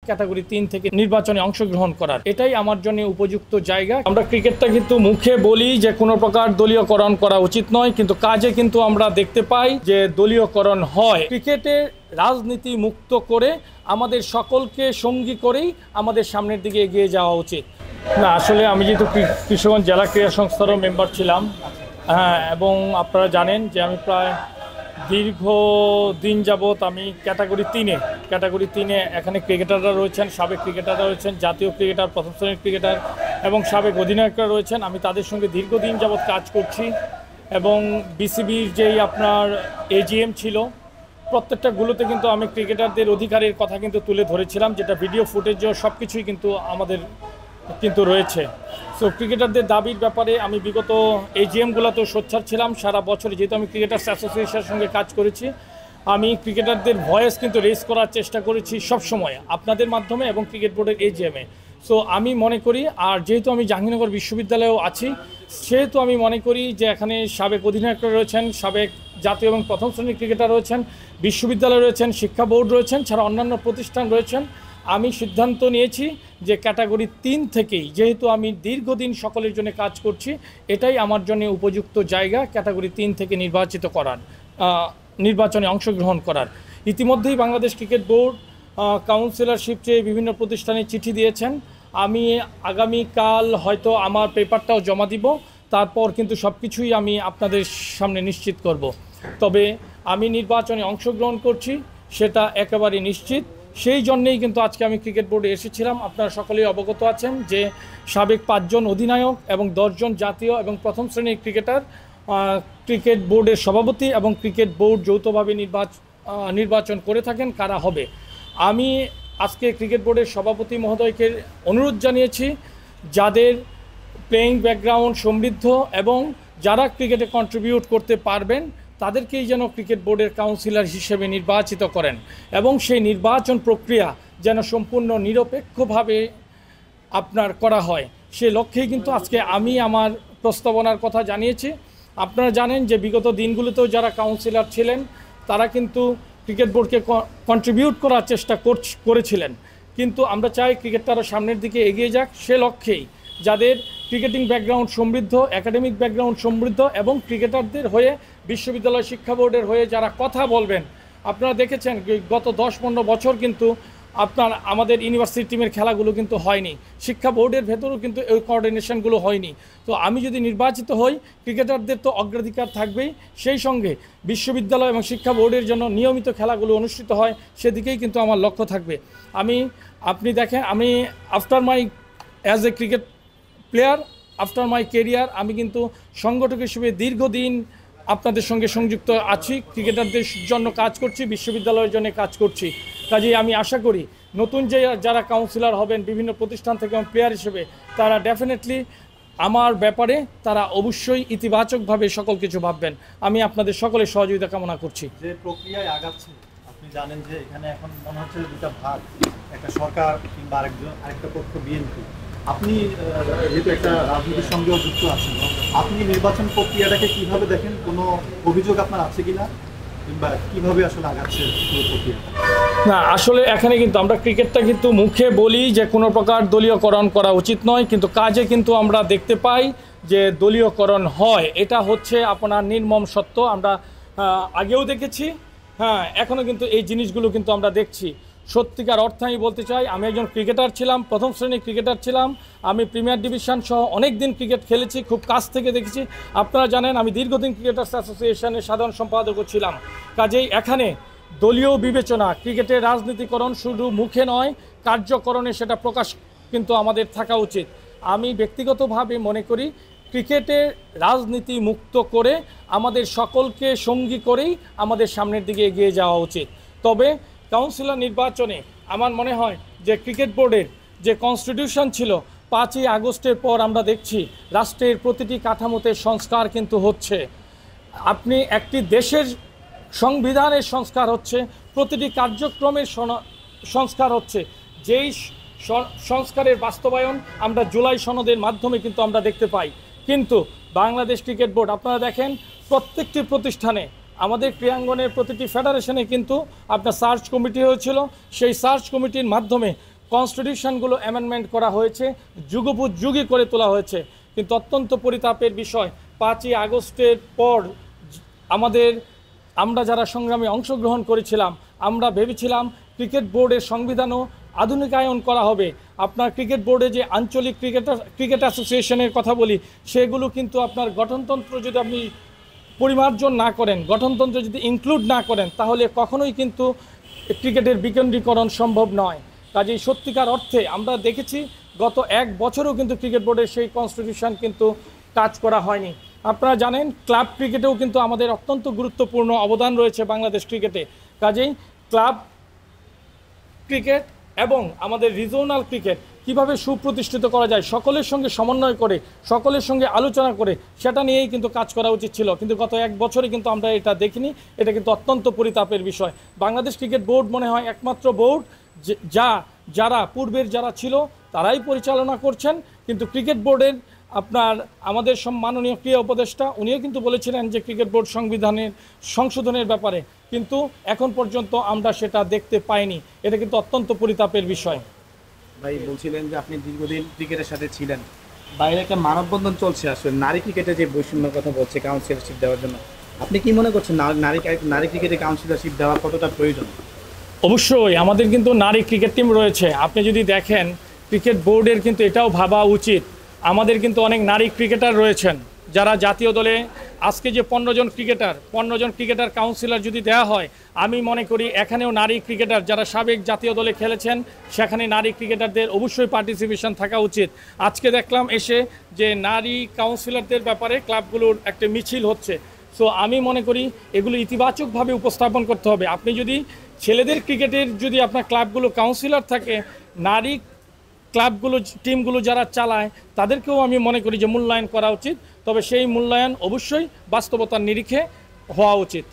Category 3 থেকে নির্বাচনে অংশগ্রহণ করার, এটাই আমার জন্য উপযুক্ত জায়গা। আমরা ক্রিকেটটা কিন্তু মুখে বলি যে কোনো প্রকার দলীয়করণ করা উচিত নয়, কিন্তু কাজে কিন্তু আমরা দেখতে পাই যে দলীয়করণ হয়। ক্রিকেটে রাজনীতি মুক্ত করে আমাদের সকলকে সঙ্গী করেই আমাদের সামনের দিকে এগিয়ে যাওয়া উচিত। না, আসলে আমি যেহেতু কিশোরগঞ্জ জেলা ক্রীড়া সংস্থারও মেম্বার ছিলাম, হ্যাঁ, এবং আপনারা জানেন যে আমি প্রায় দীর্ঘদিন যাবৎ আমি ক্যাটাগরি 3-এ এখানে ক্রিকেটাররা রয়েছেন, সাবেক ক্রিকেটাররা রয়েছেন, জাতীয় ক্রিকেটার, প্রথম শ্রেণীর ক্রিকেটার এবং সাবেক অধিনায়করা রয়েছেন। আমি তাদের সঙ্গে দীর্ঘদিন যাবৎ কাজ করছি এবং বিসিবির যেই আপনার এজিএম ছিল প্রত্যেকটাগুলোতে কিন্তু আমি ক্রিকেটারদের অধিকারের কথা কিন্তু তুলে ধরেছিলাম, যেটা ভিডিও ফুটেজ সব কিছুই কিন্তু আমাদের কিন্তু রয়েছে। সো ক্রিকেটারদের দাবির ব্যাপারে আমি বিগত এজিএমগুলোতেও সোচ্চার ছিলাম সারা বছর, যেহেতু আমি ক্রিকেটার্স অ্যাসোসিয়েশনের সঙ্গে কাজ করেছি। আমি ক্রিকেটারদের ভয়েস কিন্তু রেজ করার চেষ্টা করেছি সবসময় আপনাদের মাধ্যমে এবং ক্রিকেট বোর্ডের এজিএমে। সো আমি মনে করি, আর যেহেতু আমি জাহাঙ্গীরনগর বিশ্ববিদ্যালয়েও আছি, সেহেতু আমি মনে করি যে এখানে সাবেক অধিনায়করা রয়েছেন, সাবেক জাতীয় এবং প্রথম শ্রেণীর ক্রিকেটার রয়েছেন, বিশ্ববিদ্যালয় রয়েছেন, শিক্ষা বোর্ড রয়েছেন, ছাড়া অন্যান্য প্রতিষ্ঠান রয়েছেন। আমি সিদ্ধান্ত নিয়েছি যে ক্যাটাগরি 3 থেকেই, যেহেতু আমি দীর্ঘদিন সকলের জন্য কাজ করছি, এটাই আমার জন্য উপযুক্ত জায়গা ক্যাটাগরি 3 থেকে নির্বাচনে অংশগ্রহণ করার। ইতিমধ্যেই বাংলাদেশ ক্রিকেট বোর্ড কাউন্সিলরশিপ চেয়ে বিভিন্ন প্রতিষ্ঠানে চিঠি দিয়েছেন। আমি আগামীকাল হয়তো আমার পেপারটাও জমা দিব, তারপর কিন্তু সব কিছুই আমি আপনাদের সামনে নিশ্চিত করব। তবে আমি নির্বাচনে অংশগ্রহণ করছি সেটা একেবারে নিশ্চিত। সেই জন্যেই কিন্তু আজকে আমি ক্রিকেট বোর্ডে এসেছিলাম। আপনারা সকলেই অবগত আছেন যে সাবেক 5 জন অধিনায়ক এবং 10 জন জাতীয় এবং প্রথম শ্রেণীর ক্রিকেটার ক্রিকেট বোর্ডের সভাপতি এবং ক্রিকেট বোর্ড যৌথভাবে নির্বাচন করে থাকেন কারা হবে। আমি আজকে ক্রিকেট বোর্ডের সভাপতি মহোদয়কে অনুরোধ জানিয়েছি, যাদের প্লেয়িং ব্যাকগ্রাউন্ড সমৃদ্ধ এবং যারা ক্রিকেটে কন্ট্রিবিউট করতে পারবেন তাদেরকেই যেন ক্রিকেট বোর্ডের কাউন্সিলর হিসেবে নির্বাচিত করেন এবং সেই নির্বাচন প্রক্রিয়া যেন সম্পূর্ণ নিরপেক্ষভাবে আপনার করা হয়, সে লক্ষ্যেই কিন্তু আজকে আমি আমার প্রস্তাবনার কথা জানিয়েছি। আপনারা জানেন যে বিগত দিনগুলোতেও যারা কাউন্সিলর ছিলেন তারা কিন্তু ক্রিকেট বোর্ডকে কন্ট্রিবিউট করার চেষ্টা করেছিলেন, কিন্তু আমরা চাই ক্রিকেটটা আরও সামনের দিকে এগিয়ে যাক। সে লক্ষ্যেই যাদের ক্রিকেটিং ব্যাকগ্রাউন্ড সমৃদ্ধ, একাডেমিক ব্যাকগ্রাউন্ড সমৃদ্ধ এবং ক্রিকেটারদের হয়ে বিশ্ববিদ্যালয় শিক্ষা বোর্ডের হয়ে যারা কথা বলবেন, আপনারা দেখেছেন গত 10-15 বছর কিন্তু আমাদের ইউনিভার্সিটি টিমের খেলাগুলো কিন্তু হয়নি, শিক্ষা বোর্ডের ভেতরেও কিন্তু এই কোঅর্ডিনেশনগুলো হয়নি। তো আমি যদি নির্বাচিত হই, ক্রিকেটারদের তো অগ্রাধিকার থাকবেই, সেই সঙ্গে বিশ্ববিদ্যালয় এবং শিক্ষা বোর্ডের জন্য নিয়মিত খেলাগুলো অনুষ্ঠিত হয় সেদিকেই কিন্তু আমার লক্ষ্য থাকবে। আপনি দেখেন, আমি after my as a cricket player, after my career, আমি কিন্তু সংগঠক হিসেবে দীর্ঘদিন আপনাদের সঙ্গে সংযুক্ত আছি, ক্রিকেটারদের জন্য কাজ করছি, বিশ্ববিদ্যালয়ের জন্য কাজ করছি। কাজেই আমি আশা করি নতুন যারা কাউন্সিলর হবেন বিভিন্ন প্রতিষ্ঠান থেকে প্লেয়ার হিসেবে, তারা ডেফিনেটলি আমার ব্যাপারে তারা অবশ্যই ইতিবাচকভাবে সকল কিছু ভাববেন। আমি আপনাদের সকলের সহযোগিতা কামনা করছি। যে প্রক্রিয়ায় আগাচ্ছে, আপনি জানেন যে এখানে এখন মনে হচ্ছে দুটা ভাগ, একটা সরকার কিংবা আরেকটা পক্ষ বিএনপি। আপনি যেহেতু একটা রাজনীতির সঙ্গেও যুক্ত আছেন, আপনি নির্বাচন প্রক্রিয়াটাকে কিভাবে দেখেন? কোনো অভিযোগ আপনার আছে কিনা, কিংবা কিভাবে আসলে আগাচ্ছে পুরো প্রক্রিয়াটা? না, আসলে এখানে কিন্তু আমরা ক্রিকেটটা কিন্তু মুখে বলি যে কোনো প্রকার দলীয়করণ করা উচিত নয়, কিন্তু কাজে কিন্তু আমরা দেখতে পাই যে দলীয়করণ হয়। এটা হচ্ছে আপনার নির্মম সত্য। আমরা আগেও দেখেছি, হ্যাঁ, এখনও কিন্তু এই জিনিসগুলো কিন্তু আমরা দেখছি। সত্যিকার অর্থে আমি বলতে চাই, আমি একজন ক্রিকেটার ছিলাম, প্রথম শ্রেণীর ক্রিকেটার ছিলাম। আমি প্রিমিয়ার ডিভিশন সহ অনেক দিন ক্রিকেট খেলেছি, খুব কাছ থেকে দেখেছি। আপনারা জানেন আমি দীর্ঘদিন ক্রিকেটার্স অ্যাসোসিয়েশনের সাধারণ সম্পাদকও ছিলাম। কাজেই এখানে দলীয় বিবেচনা, ক্রিকেটের রাজনীতিকরণ শুধু মুখে নয়, কার্যকরণে সেটা প্রকাশ কিন্তু আমাদের থাকা উচিত। আমি ব্যক্তিগতভাবে মনে করি ক্রিকেটে রাজনীতি মুক্ত করে আমাদের সকলকে সঙ্গী করেই আমাদের সামনের দিকে এগিয়ে যাওয়া উচিত। তবে কাউন্সিলর নির্বাচনে আমার মনে হয় যে ক্রিকেট বোর্ডের যে কনস্টিটিউশন ছিল 5ই আগস্টের পর আমরা দেখছি রাষ্ট্রের প্রতিটি কাঠামোতে সংস্কার কিন্তু হচ্ছে। আপনি একটি দেশের সংবিধানের সংস্কার হচ্ছে, প্রতিটি কার্যক্রমের সংস্কার হচ্ছে। যেই সংস্কারের বাস্তবায়ন আমরা জুলাই সনদের মাধ্যমে কিন্তু আমরা দেখতে পাই। কিন্তু বাংলাদেশ ক্রিকেট বোর্ড আপনারা দেখেন প্রত্যেকটি প্রতিষ্ঠানে, আমাদের ক্রীড়াঙ্গনের প্রতিটি ফেডারেশনে কিন্তু আপনার সার্চ কমিটি হয়েছিল। সেই সার্চ কমিটির মাধ্যমে কনস্টিটিউশনগুলো অ্যামেন্ডমেন্ট করা হয়েছে, যুগোপযোগী করে তোলা হয়েছে। কিন্তু অত্যন্ত পরিতাপের বিষয়, 5ই আগস্টের পর আমরা যারা সংগ্রামে অংশগ্রহণ করেছিলাম, আমরা ভেবেছিলাম ক্রিকেট বোর্ডের সংবিধানও আধুনিকায়ন করা হবে। আপনার ক্রিকেট বোর্ডে যে আঞ্চলিক ক্রিকেট অ্যাসোসিয়েশনের কথা বলি, সেগুলো কিন্তু আপনার গঠনতন্ত্র যদি আপনি পরিমার্জন না করেন, গঠনতন্ত্র যদি ইনক্লুড না করেন, তাহলে কখনোই কিন্তু ক্রিকেটের বিকেন্দ্রীকরণ সম্ভব নয়। কাজেই সত্যিকার অর্থে আমরা দেখেছি গত 1 বছরও কিন্তু ক্রিকেট বোর্ডের সেই কনস্টিটিউশন কিন্তু কাজ করা হয়নি। আপনারা জানেন ক্লাব ক্রিকেটেও কিন্তু আমাদের অত্যন্ত গুরুত্বপূর্ণ অবদান রয়েছে বাংলাদেশ ক্রিকেটে। কাজেই ক্লাব ক্রিকেট এবং আমাদের রিজিওনাল ক্রিকেট কিভাবে সুপ্রতিষ্ঠিত করা যায়, সকলের সঙ্গে সমন্বয় করে, সকলের সঙ্গে আলোচনা করে, সেটা নিয়েই কিন্তু কাজ করা উচিত ছিল। কিন্তু গত 1 বছরে কিন্তু আমরা এটা দেখিনি। এটা কিন্তু অত্যন্ত পরিতাপের বিষয়। বাংলাদেশ ক্রিকেট বোর্ড মনে হয় একমাত্র বোর্ড যারা পূর্বের যারা ছিল তারাই পরিচালনা করছেন। কিন্তু ক্রিকেট বোর্ডের আমাদের মাননীয় ক্রীড়া উপদেষ্টা উনিও কিন্তু বলেছিলেন যে ক্রিকেট বোর্ড সংশোধনের ব্যাপারে, কিন্তু এখন পর্যন্ত আমরা সেটা দেখতে পাইনি। এটা কিন্তু অত্যন্ত পরিতাপের বিষয়। ভাই বলছিলেন যে আপনি দীর্ঘদিন ক্রিকেটের সাথে ছিলেন, বাইরে একটা মানববন্ধন চলছে আসলে নারী ক্রিকেটে যে বৈষম্যের কথা বলছে কাউন্সিলরশিপ দেওয়ার জন্য, আপনি কি মনে করছেন নারী ক্রিকেটে কাউন্সিলরশিপ দেওয়া কতটা প্রয়োজন? অবশ্যই আমাদের কিন্তু নারী ক্রিকেট টিম রয়েছে। আপনি যদি দেখেন ক্রিকেট বোর্ডের কিন্তু এটাও ভাবা উচিত, আমাদের কিন্তু অনেক নারী ক্রিকেটার রয়েছেন যারা জাতীয় দলে আজকে যে 15 জন ক্রিকেটার কাউন্সিলর যদি দেওয়া হয়, আমি মনে করি এখানেও নারী ক্রিকেটার যারা সাবেক জাতীয় দলে খেলেছেন, সেখানে নারী ক্রিকেটারদের অবশ্যই পার্টিসিপেশন থাকা উচিত। আজকে দেখলাম এসে যে নারী কাউন্সিলরদের ব্যাপারে ক্লাবগুলোর একটা মিছিল হচ্ছে। সো আমি মনে করি এগুলো ইতিবাচকভাবে উপস্থাপন করতে হবে। আপনি যদি ছেলেদের ক্রিকেটের যদি আপনার ক্লাবগুলো কাউন্সিলর থাকে, নারী ক্লাবগুলো টিমগুলো যারা চালায় তাদেরকেও আমি মনে করি যে মূল্যায়ন করা উচিত। তবে সেই মূল্যায়ন অবশ্যই বাস্তবতার নিরিখে হওয়া উচিত।